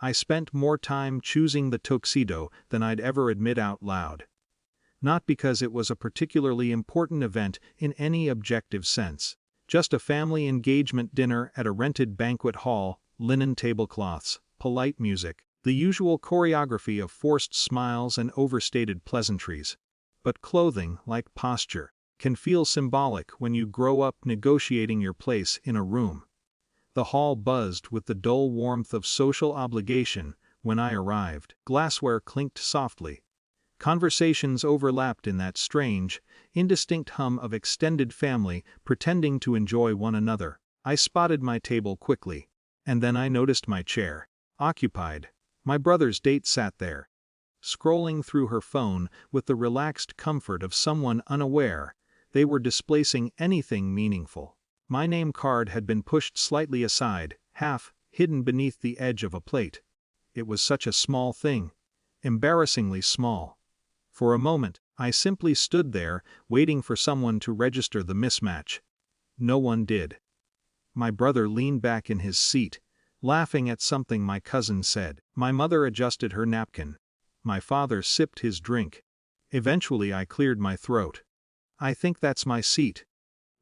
I spent more time choosing the tuxedo than I'd ever admit out loud. Not because it was a particularly important event in any objective sense. Just a family engagement dinner at a rented banquet hall, linen tablecloths, polite music, the usual choreography of forced smiles and overstated pleasantries. But clothing, like posture, can feel symbolic when you grow up negotiating your place in a room. The hall buzzed with the dull warmth of social obligation when I arrived. Glassware clinked softly. Conversations overlapped in that strange, indistinct hum of extended family pretending to enjoy one another. I spotted my table quickly, and then I noticed my chair, occupied. My brother's date sat there, scrolling through her phone with the relaxed comfort of someone unaware they were displacing anything meaningful. My name card had been pushed slightly aside, half hidden beneath the edge of a plate. It was such a small thing, embarrassingly small. For a moment, I simply stood there, waiting for someone to register the mismatch. No one did. My brother leaned back in his seat, laughing at something my cousin said. My mother adjusted her napkin. My father sipped his drink. Eventually I cleared my throat. "I think that's my seat."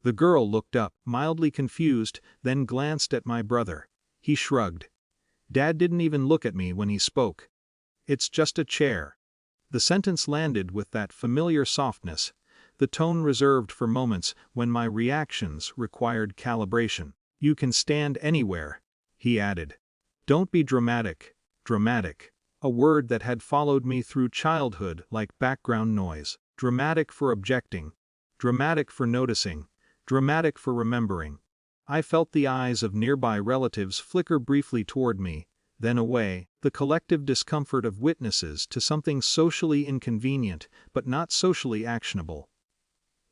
The girl looked up, mildly confused, then glanced at my brother. He shrugged. Dad didn't even look at me when he spoke. "It's just a chair." The sentence landed with that familiar softness, the tone reserved for moments when my reactions required calibration. "You can stand anywhere," he added. "Don't be dramatic." Dramatic. A word that had followed me through childhood like background noise. Dramatic for objecting. Dramatic for noticing. Dramatic for remembering. I felt the eyes of nearby relatives flicker briefly toward me, then away, the collective discomfort of witnesses to something socially inconvenient but not socially actionable.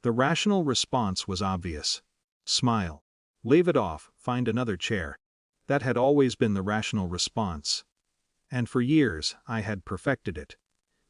The rational response was obvious. Smile. Wave it off, find another chair. That had always been the rational response. And for years, I had perfected it.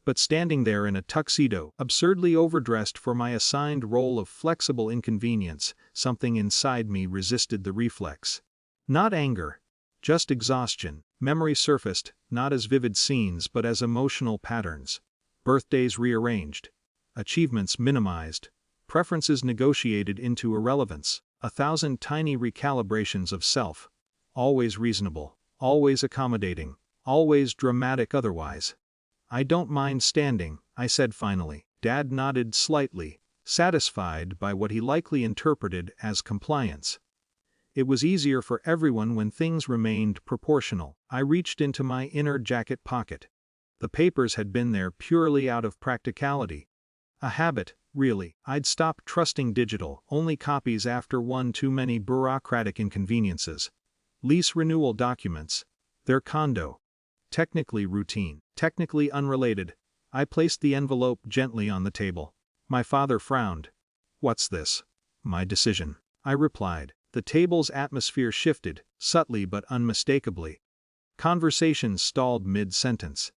But standing there in a tuxedo, absurdly overdressed for my assigned role of flexible inconvenience, something inside me resisted the reflex. Not anger. Just exhaustion. Memory surfaced, not as vivid scenes but as emotional patterns. Birthdays rearranged. Achievements minimized. Preferences negotiated into irrelevance. 1,000 tiny recalibrations of self. Always reasonable. Always accommodating. Always dramatic otherwise. "I don't mind standing," I said finally. Dad nodded slightly, satisfied by what he likely interpreted as compliance. It was easier for everyone when things remained proportional. I reached into my inner jacket pocket. The papers had been there purely out of practicality. A habit, really. I'd stopped trusting digital, only copies after one too many bureaucratic inconveniences. Lease renewal documents. Their condo. Technically routine, technically unrelated. I placed the envelope gently on the table. My father frowned. "What's this?" "My decision," I replied. The table's atmosphere shifted, subtly but unmistakably. Conversation stalled mid-sentence.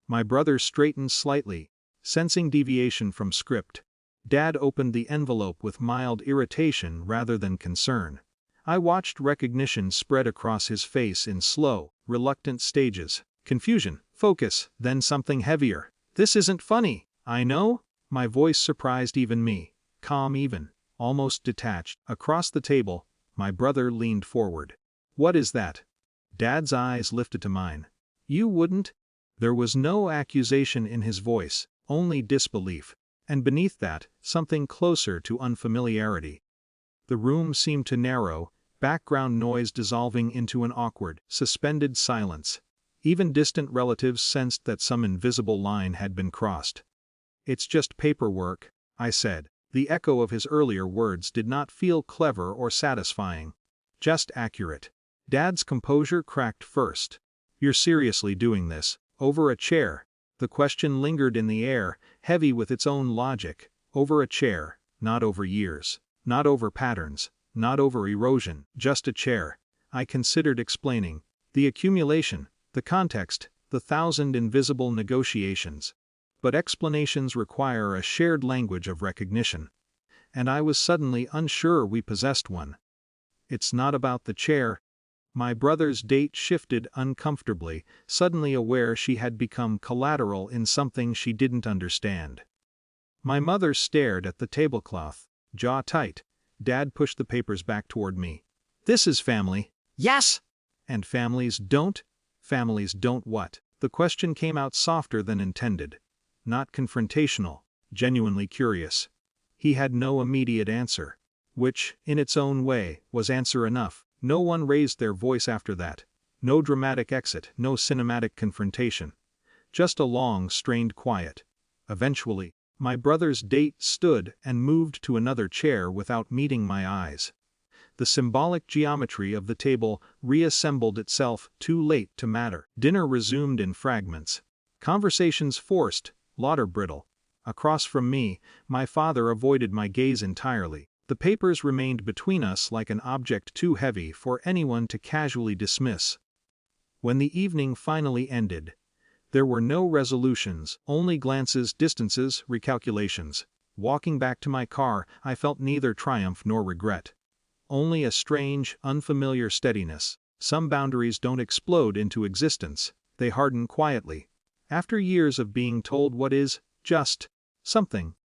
My brother straightened slightly, sensing deviation from script. Dad opened the envelope with mild irritation rather than concern. I watched recognition spread across his face in slow, reluctant stages. Confusion, focus, then something heavier. "This isn't funny, I know." My voice surprised even me, calm even, almost detached. Across the table, my brother leaned forward. "What is that?" Dad's eyes lifted to mine. "You wouldn't?" There was no accusation in his voice, only disbelief. And beneath that, something closer to unfamiliarity. The room seemed to narrow, background noise dissolving into an awkward, suspended silence. Even distant relatives sensed that some invisible line had been crossed. "It's just paperwork," I said. The echo of his earlier words did not feel clever or satisfying. Just accurate. Dad's composure cracked first. "You're seriously doing this? Over a chair?" The question lingered in the air, heavy with its own logic. Over a chair, not over years. Not over patterns. Not over erosion. Just a chair. I considered explaining. The accumulation. The context, the 1,000 invisible negotiations. But explanations require a shared language of recognition. And I was suddenly unsure we possessed one. "It's not about the chair." My brother's date shifted uncomfortably, suddenly aware she had become collateral in something she didn't understand. My mother stared at the tablecloth, jaw tight. Dad pushed the papers back toward me. This is family. Yes! And families don't? Families don't what? The question came out softer than intended. Not confrontational, genuinely curious. He had no immediate answer. Which, in its own way, was answer enough. No one raised their voice after that. No dramatic exit, no cinematic confrontation. Just a long, strained quiet. Eventually, my brother's date stood and moved to another chair without meeting my eyes. The symbolic geometry of the table reassembled itself too late to matter. Dinner resumed in fragments. Conversations forced, laughter brittle. Across from me, my father avoided my gaze entirely. The papers remained between us like an object too heavy for anyone to casually dismiss. When the evening finally ended, there were no resolutions, only glances, distances, recalculations. Walking back to my car, I felt neither triumph nor regret. Only a strange, unfamiliar steadiness. Some boundaries don't explode into existence, they harden quietly. After years of being told what is just something,